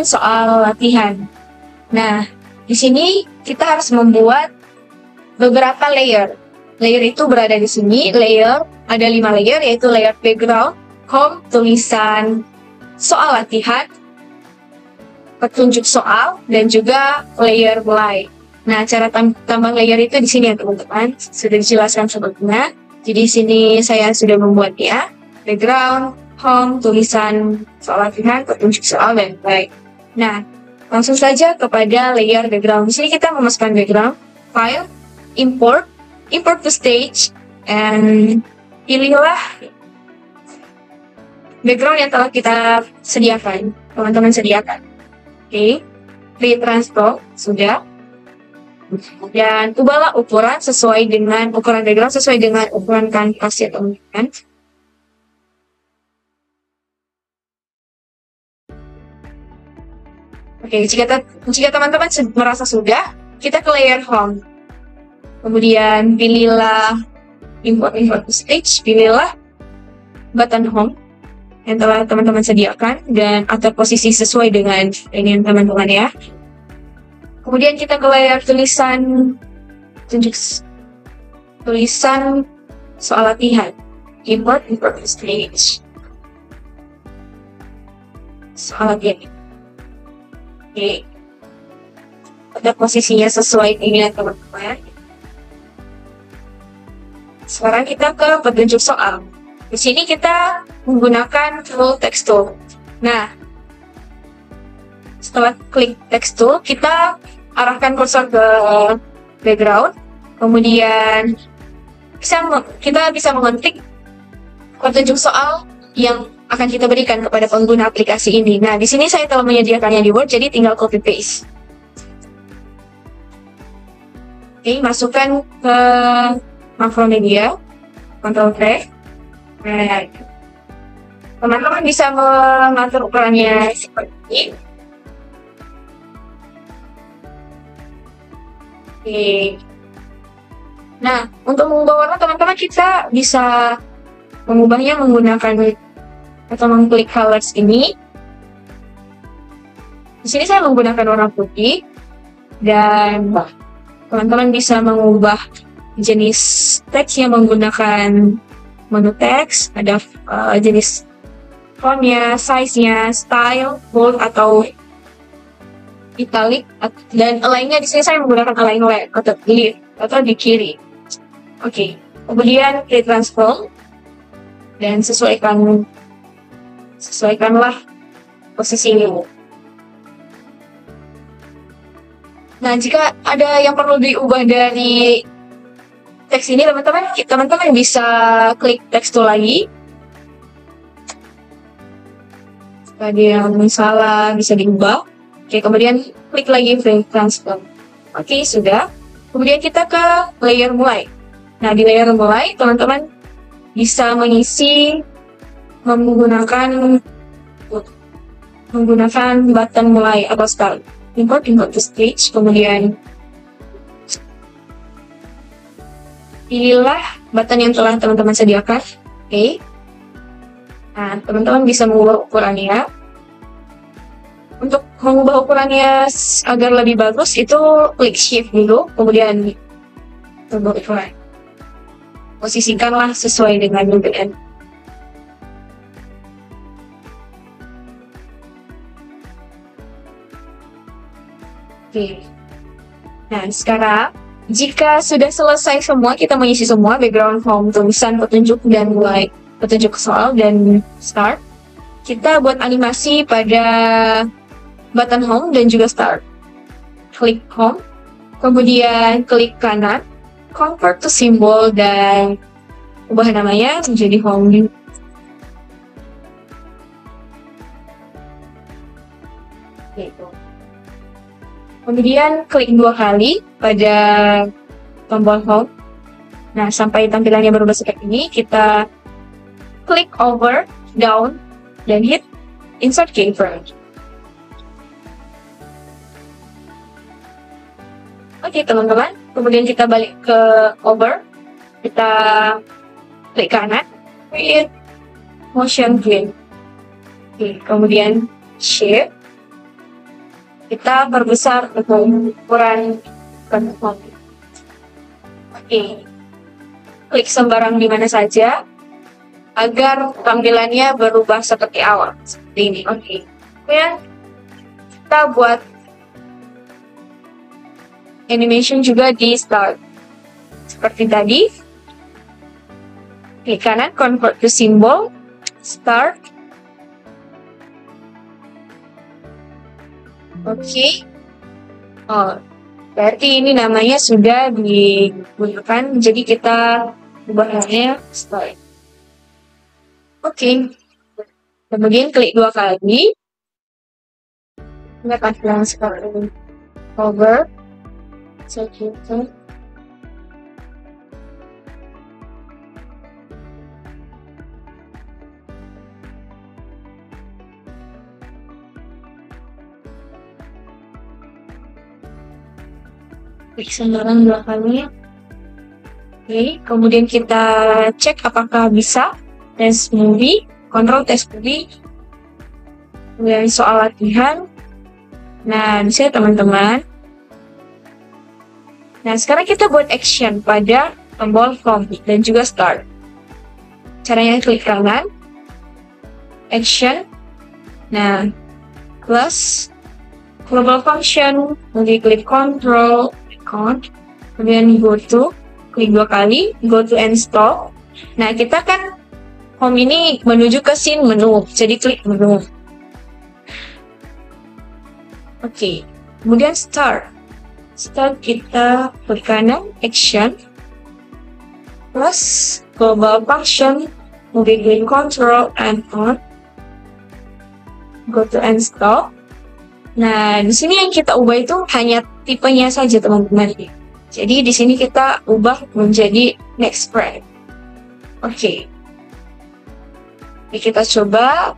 soal latihan. Nah, di sini kita harus membuat beberapa layer. Layer itu berada di sini. Layer ada 5 layer, yaitu layer background, home, tulisan soal latihan, petunjuk soal, dan juga layer mulai. Nah, cara tambah layer itu di sini ya teman-teman. Sudah dijelaskan sebelumnya. Jadi di sini saya sudah membuat ya background, home, tulisan soal latihan, petunjuk soal, dan mulai. Nah, langsung saja kepada layer background. Di sini kita memasukkan background, file, import to stage, and pilihlah background yang telah kita sediakan, teman-teman sediakan. Oke, create transform sudah. Dan ubahlah ukuran sesuai dengan ukuran background sesuai dengan ukuran kanvas ya teman-teman. Oke, jika teman-teman merasa sudah, kita ke layer home. Kemudian pilihlah import to stage, pilihlah button home yang telah teman-teman sediakan dan atur posisi sesuai dengan ini teman-teman ya. Kemudian kita ke layer tulisan soal latihan. Import to stage. Soal latihan. Oke. Pada posisinya sesuai dengan teman-teman. Sekarang kita ke petunjuk soal. Di sini kita menggunakan full text tool. Nah, setelah klik text tool, kita arahkan kursor ke background, kemudian kita bisa mengetik petunjuk soal yang akan kita berikan kepada pengguna aplikasi ini. Nah, di sini saya telah menyediakannya di Word, jadi tinggal copy paste. Oke, masukkan ke Macromedia, Ctrl+. Nah, teman-teman bisa mengatur ukurannya seperti ini. Oke. Nah, untuk mengubah warna teman-teman kita bisa mengubahnya menggunakan atau mengklik colors ini. Di sini saya menggunakan warna putih dan teman-teman bisa mengubah jenis teksnya menggunakan menu teks, ada jenis fontnya, size-nya, style, bold atau italic, dan align-nya di sini saya menggunakan align left atau left atau di kiri. Oke, kemudian create transform dan sesuaikanlah posisi ini. Nah, jika ada yang perlu diubah dari teks ini, teman-teman bisa klik teks tool lagi. Jika ada yang salah bisa diubah. Oke, kemudian klik lagi frame transform. Oke, sudah. Kemudian kita ke layer mulai. Nah, di layer mulai, teman-teman bisa mengisi menggunakan button mulai atau start. Import to stage, kemudian pilihlah button yang telah teman-teman sediakan. Oke. Nah, teman-teman bisa mengubah ukurannya. Untuk mengubah ukurannya agar lebih bagus, itu klik shift dulu, kemudian ubah ukuran. Posisikanlah sesuai dengan UBN. Oke. Nah, sekarang jika sudah selesai semua, kita mengisi semua background home, tulisan, petunjuk, dan mulai petunjuk soal dan start. Kita buat animasi pada button home dan juga start. Klik home, kemudian klik kanan, convert to symbol, dan ubah namanya menjadi home. Gitu. Kemudian klik 2 kali pada tombol home. Nah, sampai tampilannya berubah seperti ini, kita klik over, down, dan hit insert keyframe. Oke, teman-teman. Kemudian kita balik ke over. Kita klik kanan, create motion blend. Oke, kemudian shape. Kita perbesar ukuran bentuk. Oke, klik sembarang di mana saja agar tampilannya berubah seperti awal, seperti ini. Oke, kemudian kita buat animation juga di start, seperti tadi. Klik kanan, convert to symbol, start. Oke. Oh, berarti ini namanya sudah digunakan, jadi kita ubahnya start. Oke. Kemudian klik 2 kali. Ini akan bilang seperti ini. Over. Seperti itu. Klik sembarang 2 kali. Oke, kemudian kita cek apakah bisa. Test movie, kontrol test movie. Kemudian soal latihan. Nah, bisa teman-teman. Nah, sekarang kita buat action pada tombol home dan juga start. Caranya klik kanan, action. Nah, plus global function, kemudian klik control, kemudian go to, klik 2 kali, go to and stop. Nah, kita kan home ini menuju ke scene menu, jadi klik menu. Oke, kemudian start. Start kita klik kanan, action, plus global function, kemudian klik control and on, go to and stop. Nah, di sini yang kita ubah itu hanya tipenya saja, teman-teman. Jadi di sini kita ubah menjadi next frame. Oke. Kita coba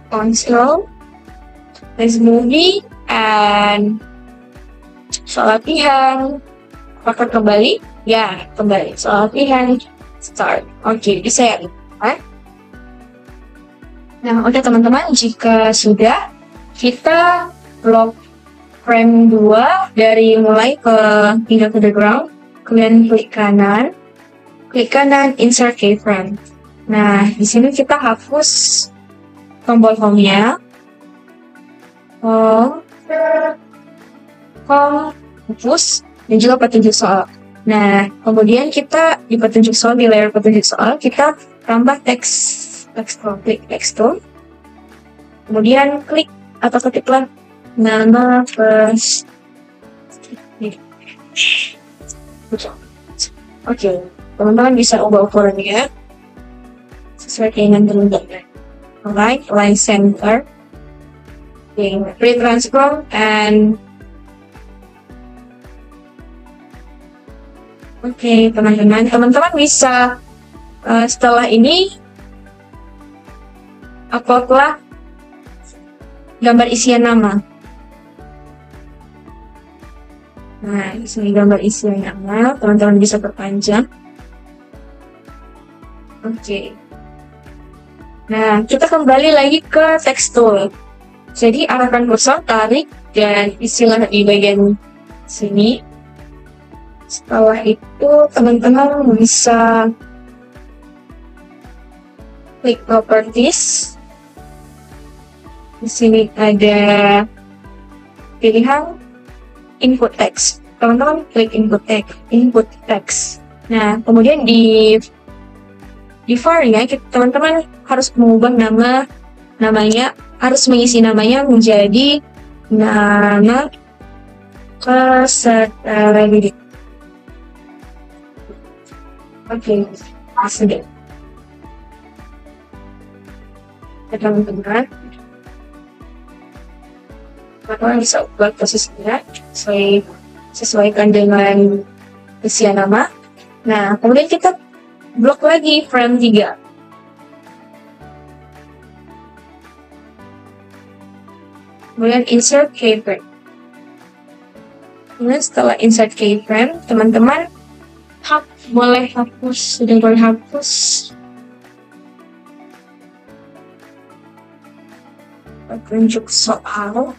control, test movie, and soal latihan. Apakah kembali? Ya, kembali. Soal latihan, start. Oke, bisa ya? Nah, oke teman-teman, jika sudah, kita blok frame 2 dari mulai hingga ke background, kemudian klik kanan, insert keyframe. Nah, di sini kita hapus tombol home-nya, hapus, dan juga petunjuk soal. Nah, kemudian kita di petunjuk soal, di layer petunjuk soal, kita tambah teks tool, klik teks tool, kemudian klik atau ketiklah nama first. Oke, teman-teman bisa ubah ukurannya sesuai keinginan teman-teman. Alright, line center. Okay, retransform and teman-teman bisa setelah ini uploadlah gambar isian nama. Nah, di sini gambar isian nama, teman-teman bisa perpanjang. Oke. Nah, kita kembali lagi ke text tool. Jadi arahkan kursor, tarik, dan isilah di bagian sini. Setelah itu, teman-teman bisa klik properties. Di sini ada pilihan input text. Teman-teman klik input text. Nah, kemudian di var-nya, teman-teman harus mengubah namanya, harus mengisi namanya menjadi nama peserta didik. Oke, sudah. Teman-teman bisa ubah posisinya sesuaikan dengan isian nama. Nah, kemudian kita blok lagi frame 3. Kemudian insert keyframe. Kemudian setelah insert keyframe, teman-teman boleh hapus, sudah boleh hapus petunjuk soal,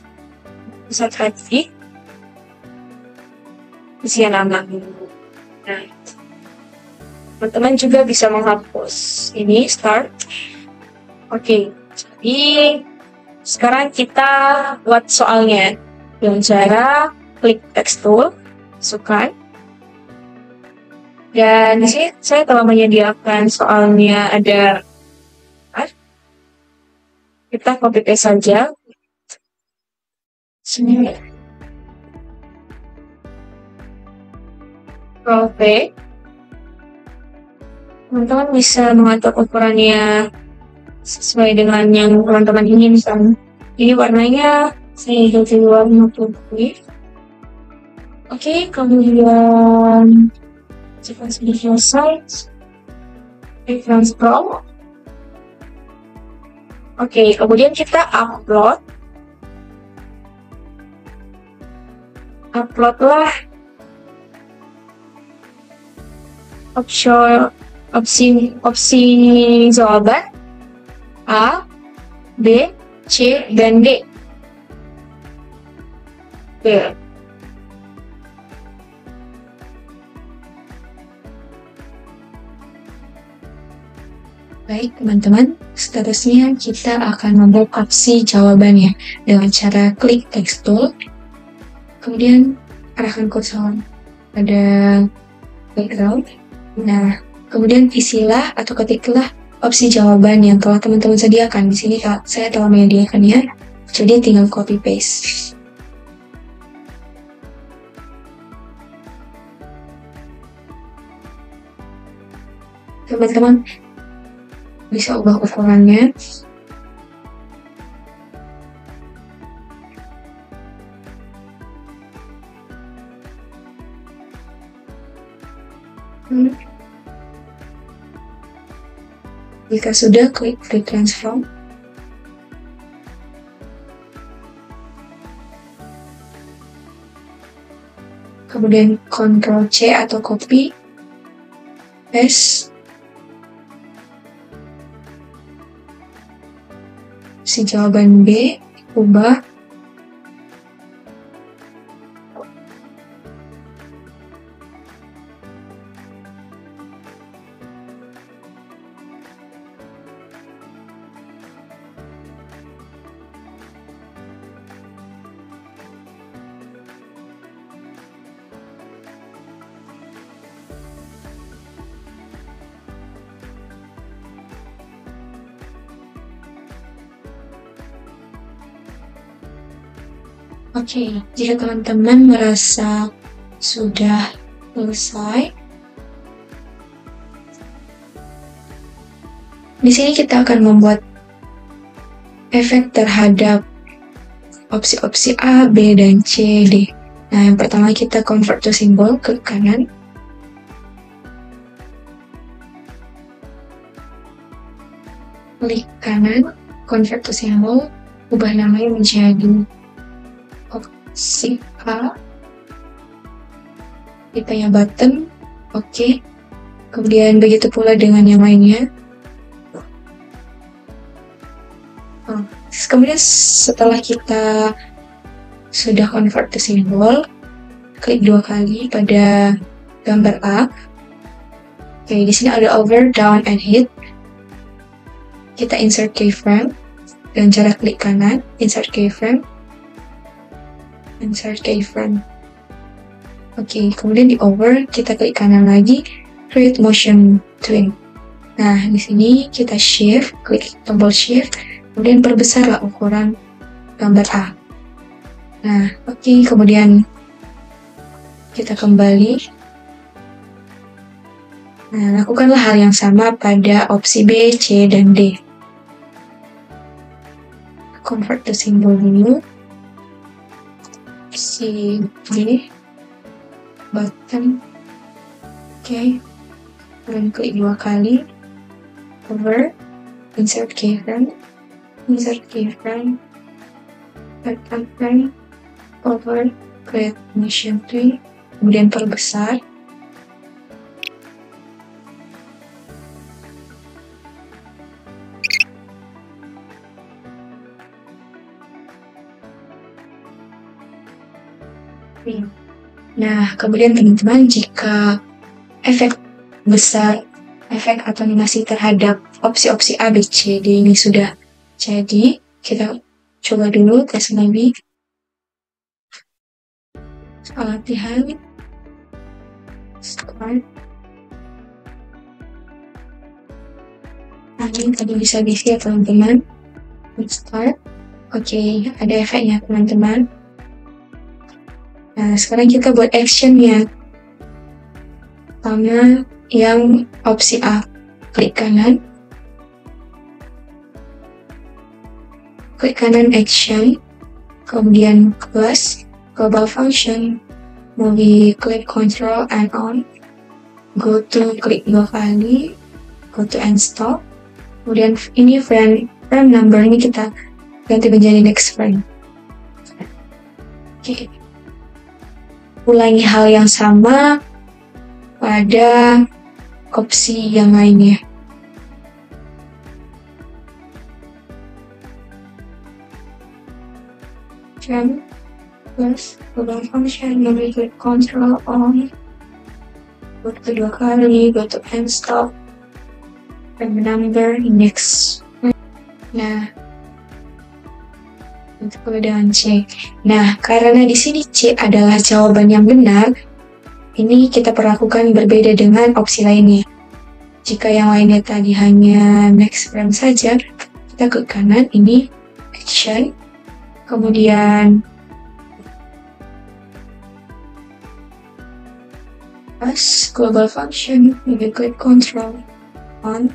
bisa ketik isian nama. Nah, teman-teman juga bisa menghapus ini start. Oke, jadi sekarang kita buat soalnya dengan cara klik text tool, masukkan. Dan di sini saya telah menyediakan soalnya ada. Kita copy paste saja. Sini. Copy. Teman-teman bisa mengatur ukurannya sesuai dengan yang teman-teman inginkan. Ini warnanya saya ganti warna putih. Oke, kemudian jika sudah selesai, klik transform. Oke, kemudian kita uploadlah opsi jawaban A, B, C, dan D. B. Baik teman-teman, seterusnya kita akan membuat opsi jawabannya dengan cara klik text tool, kemudian arahkan kursor pada background. Nah, kemudian isilah atau ketiklah opsi jawaban yang telah teman-teman sediakan. Di sini saya telah menyediakannya, jadi tinggal copy paste. Teman-teman bisa ubah ukurannya. Jika sudah, klik transform. Kemudian Ctrl C atau copy, paste. Si jawaban B, ubah. Oke, jika teman-teman merasa sudah selesai, di sini kita akan membuat efek terhadap opsi-opsi A, B, dan C, D. Nah, yang pertama kita convert to symbol, klik kanan. Klik kanan, convert to symbol, ubah namanya menjadi opsi A. Kita ya button, oke. Kemudian begitu pula dengan yang lainnya. Kemudian setelah kita sudah convert to symbol, klik 2 kali pada gambar A. Oke, di sini ada over, down, and hit. Kita insert keyframe dengan cara klik kanan, insert keyframe, insert keyframe. Oke, kemudian di over kita klik kanan lagi, create motion twin. Nah, di sini kita shift, klik tombol shift, kemudian perbesarlah ukuran gambar A. Nah, oke, kemudian kita kembali. Nah, lakukanlah hal yang sama pada opsi B, C, dan D. Convert to symbol dulu. Opsi B, button. Oke, kemudian klik 2 kali. Over, insert keyframe, insert keyframe, button frame, over, create motion twin, kemudian perbesar. Nah, kemudian teman-teman, jika efek besar, efek atau animasi terhadap opsi-opsi A, B, C, D ini sudah jadi, kita coba dulu tes lagi. Soal latihan. Start. Nah, ini tadi bisa diisi ya teman-teman. Start. Oke, ada efeknya teman-teman. Nah, sekarang kita buat actionnya. Pertama, yang opsi A. Klik kanan. Klik kanan action. Kemudian plus, global function. Movie, klik control and on. Go to, klik 2 kali. Go to and stop. Kemudian ini frame number ini kita ganti menjadi next frame. Oke. Ulangi hal yang sama pada opsi yang lainnya. Jump plus global function, movie, klik control on. Go to 2 kali, go to end stop. Frame number next. Nah, untuk dengan C. Nah, karena di sini C adalah jawaban yang benar, ini kita perlakukan berbeda dengan opsi lainnya. Jika yang lainnya tadi hanya next frame saja, kita ke kanan, ini action, kemudian pas global function, we klik control on,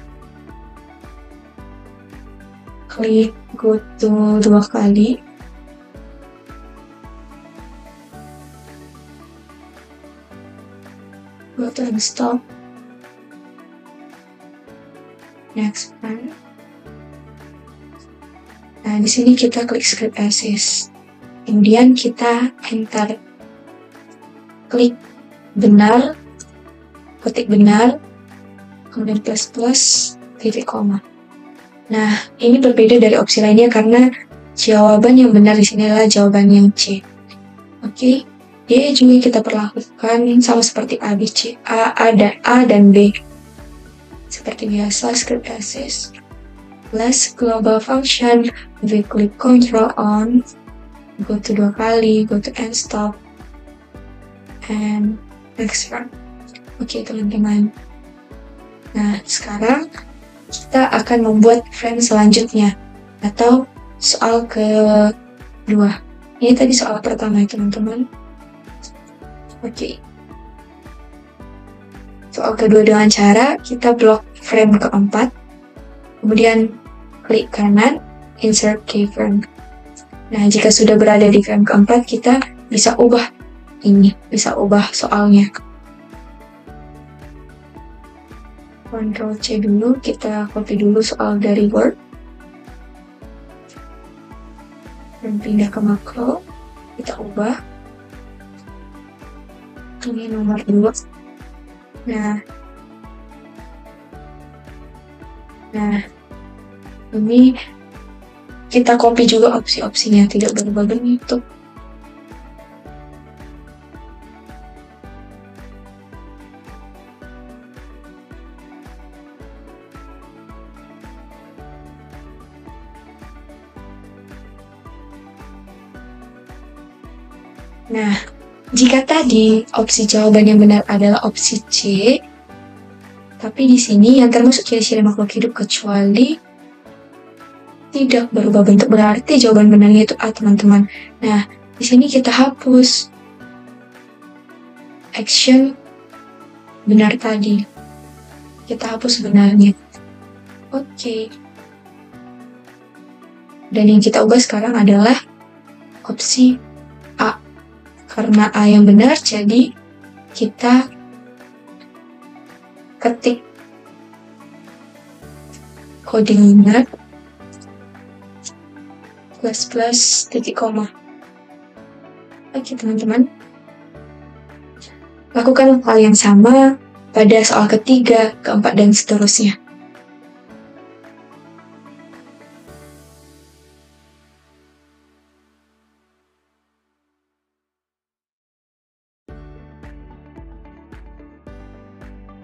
klik go to 2 kali, go to and stop, next frame. Nah, di sini kita klik script assist, kemudian kita enter, klik benar, ketik benar, kemudian plus titik koma. Nah, ini berbeda dari opsi lainnya karena jawaban yang benar di sini adalah jawaban yang C. Oke, D juga kita perlakukan sama seperti A, B, C, A dan B. Seperti biasa, script assist plus global function, we klik control on, go to 2 kali, go to end stop, and next frame. Oke, teman-teman. Nah, sekarang kita akan membuat frame selanjutnya atau soal kedua. Ini tadi soal pertama ya teman-teman. Oke. Soal kedua dengan cara kita blok frame keempat, kemudian klik kanan, insert keyframe. Nah, jika sudah berada di frame keempat, kita bisa ubah soalnya. Ctrl C dulu, kita copy dulu soal dari Word. Dan pindah ke makro, kita ubah. Ini nomor 2. Nah, ini kita copy juga opsi-opsinya, tidak berubah bentuk. Nah, jika tadi opsi jawaban yang benar adalah opsi C, tapi di sini yang termasuk ciri-ciri makhluk hidup kecuali tidak berubah bentuk, berarti jawaban benarnya itu A, teman-teman. Nah, di sini kita hapus action benar tadi. Kita hapus benarnya. Oke. Dan yang kita ubah sekarang adalah opsi A. Karena A yang benar, jadi kita ketik coding benar plus titik koma. Oke, teman-teman. Lakukan hal yang sama pada soal ketiga, keempat, dan seterusnya.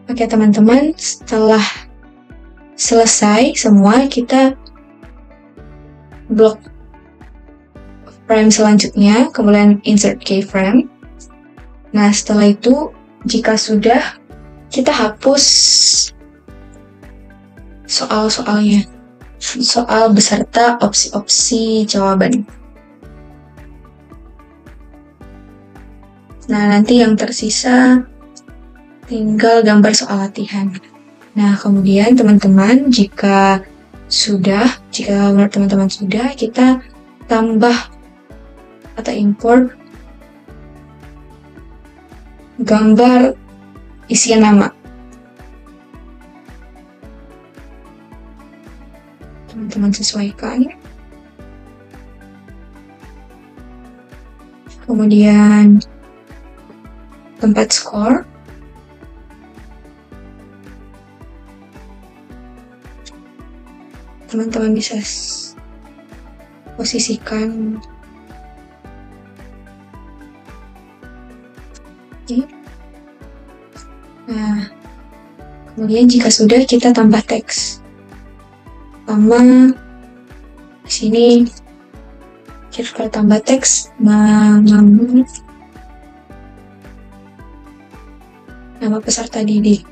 Oke, teman-teman, setelah selesai semua, kita blok frame selanjutnya, kemudian insert keyframe. Nah, setelah itu, jika sudah, kita hapus soal-soalnya, soal beserta opsi-opsi jawaban. Nah, nanti yang tersisa tinggal gambar soal latihan. Nah, kemudian teman-teman, jika menurut teman-teman sudah, kita tambah atau import gambar isian nama. Teman-teman sesuaikan. Kemudian tempat skor. Teman-teman bisa posisikan ini. Nah, kemudian jika sudah, kita tambah teks. Pertama, di sini kita tambah teks nama peserta didik.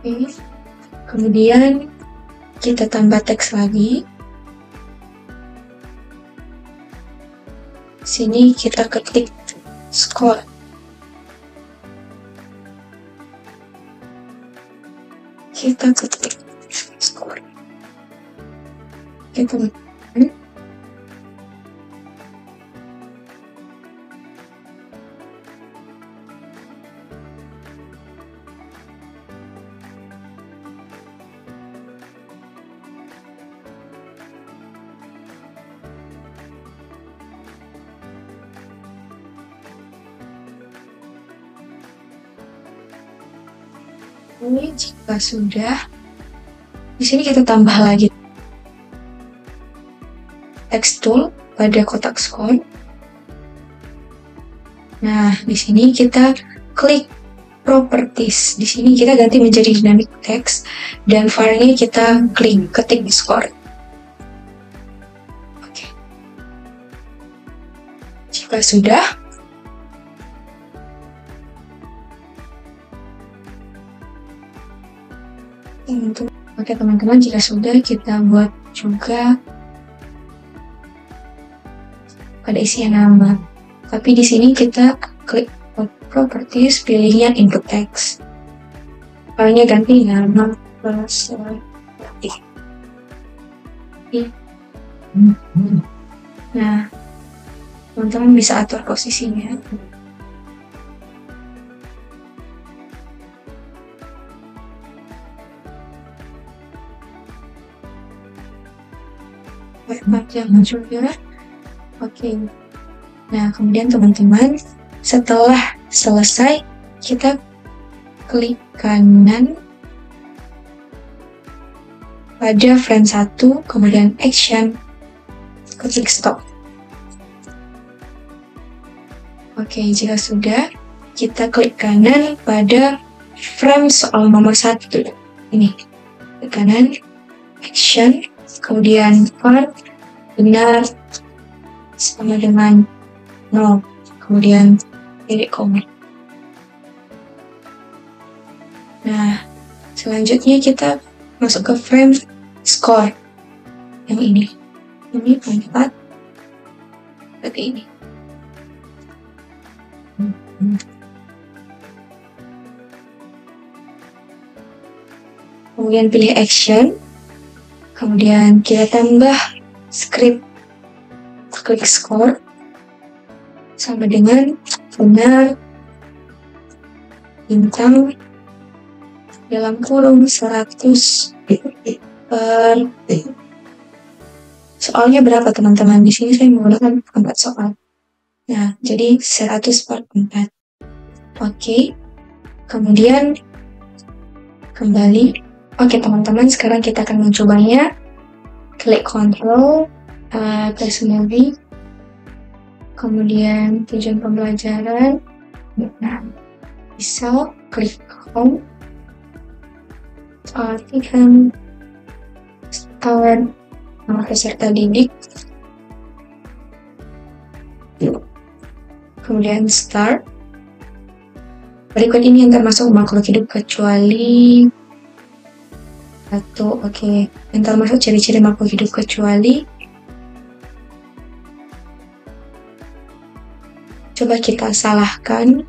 Oke. Kemudian kita tambah teks lagi. Sini kita ketik skor. Kita ketik skor. Oke, teman-teman. Ini jika sudah, di sini kita tambah lagi text tool pada kotak skor. Nah, di sini kita klik properties. Di sini kita ganti menjadi dynamic text dan filenya kita ketik di skor. Oke. Jika sudah, oke teman-teman, jika sudah, kita buat juga pada isian nama. Tapi di sini kita klik properties, pilihnya input text. Filenya ganti nama plus latih. Nah, teman-teman bisa atur posisinya. Jangan juga. Oke. Nah, kemudian teman-teman, setelah selesai, kita klik kanan pada frame 1, kemudian action, klik stop. Oke, jika sudah, kita klik kanan pada frame soal nomor 1. Ini, klik kanan, action, kemudian part, benar, sama dengan 0, kemudian titik koma. Nah, selanjutnya kita masuk ke frame score yang ini 4 seperti ini. Kemudian pilih action, kemudian kita tambah script, klik score sama dengan benar, bintang dalam kurung 100 per soalnya berapa teman-teman? Di sini saya menggunakan 4 soal. Nah, jadi 100 per 4. Oke. Kemudian kembali. Oke, teman-teman, sekarang kita akan mencobanya. Klik Ctrl, personally. Kemudian tujuan pembelajaran. Nah, bisa klik Home. Artikan start nama peserta didik, kemudian start. Berikut ini yang termasuk makhluk hidup kecuali satu. Oke, yang termasuk ciri-ciri makhluk hidup kecuali. Coba kita salahkan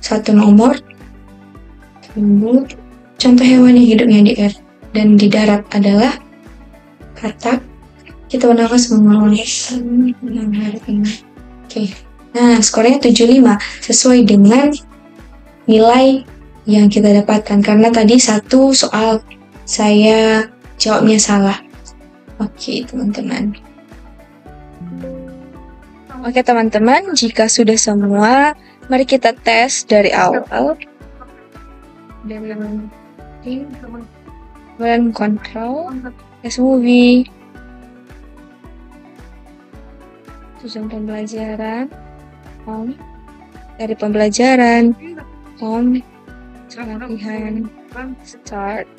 satu nomor. Contoh hewan yang hidupnya di air dan di darat adalah katak. Kita gunakan semua Oke. Nah, skornya 75 sesuai dengan nilai yang kita dapatkan karena tadi satu soal saya jawabnya salah. Oke, teman-teman. Oke, teman-teman, jika sudah semua, mari kita tes dari awal. Dan control, tes movie, tujuan pembelajaran, home, dari pembelajaran, home, latihan, start,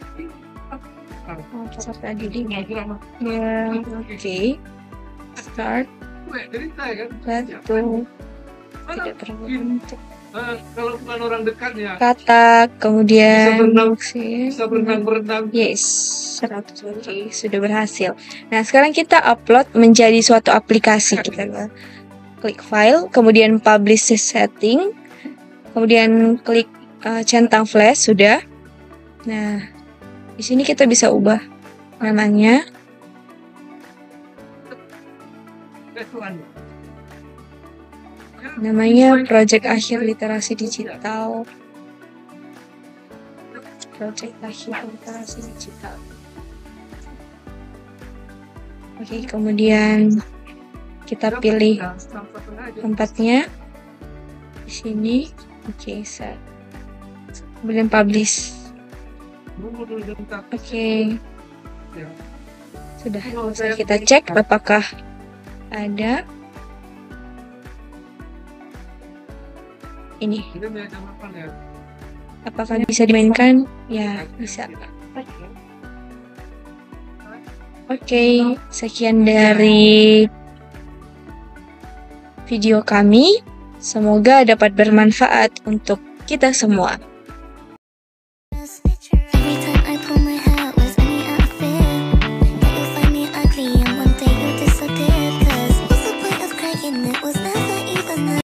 peserta didik, ya, oke, start, batu, tidak perlu untuk kalau bukan orang dekatnya kata, kemudian bisa berenang. yes, 100. Oke, sudah berhasil. Nah, sekarang kita upload menjadi suatu aplikasi. Kita klik file, kemudian publish setting, kemudian klik centang flash, sudah. Nah, di sini kita bisa ubah namanya. Namanya Project Akhir Literasi Digital. Project Akhir Literasi Digital. Oke, kemudian kita pilih tempatnya di sini. Oke, set. Kemudian publish. Oke. Sudah. Kita cek apakah ada. Ini. Apakah bisa dimainkan? Ya, bisa. Oke, sekian dari video kami. Semoga dapat bermanfaat untuk kita semua.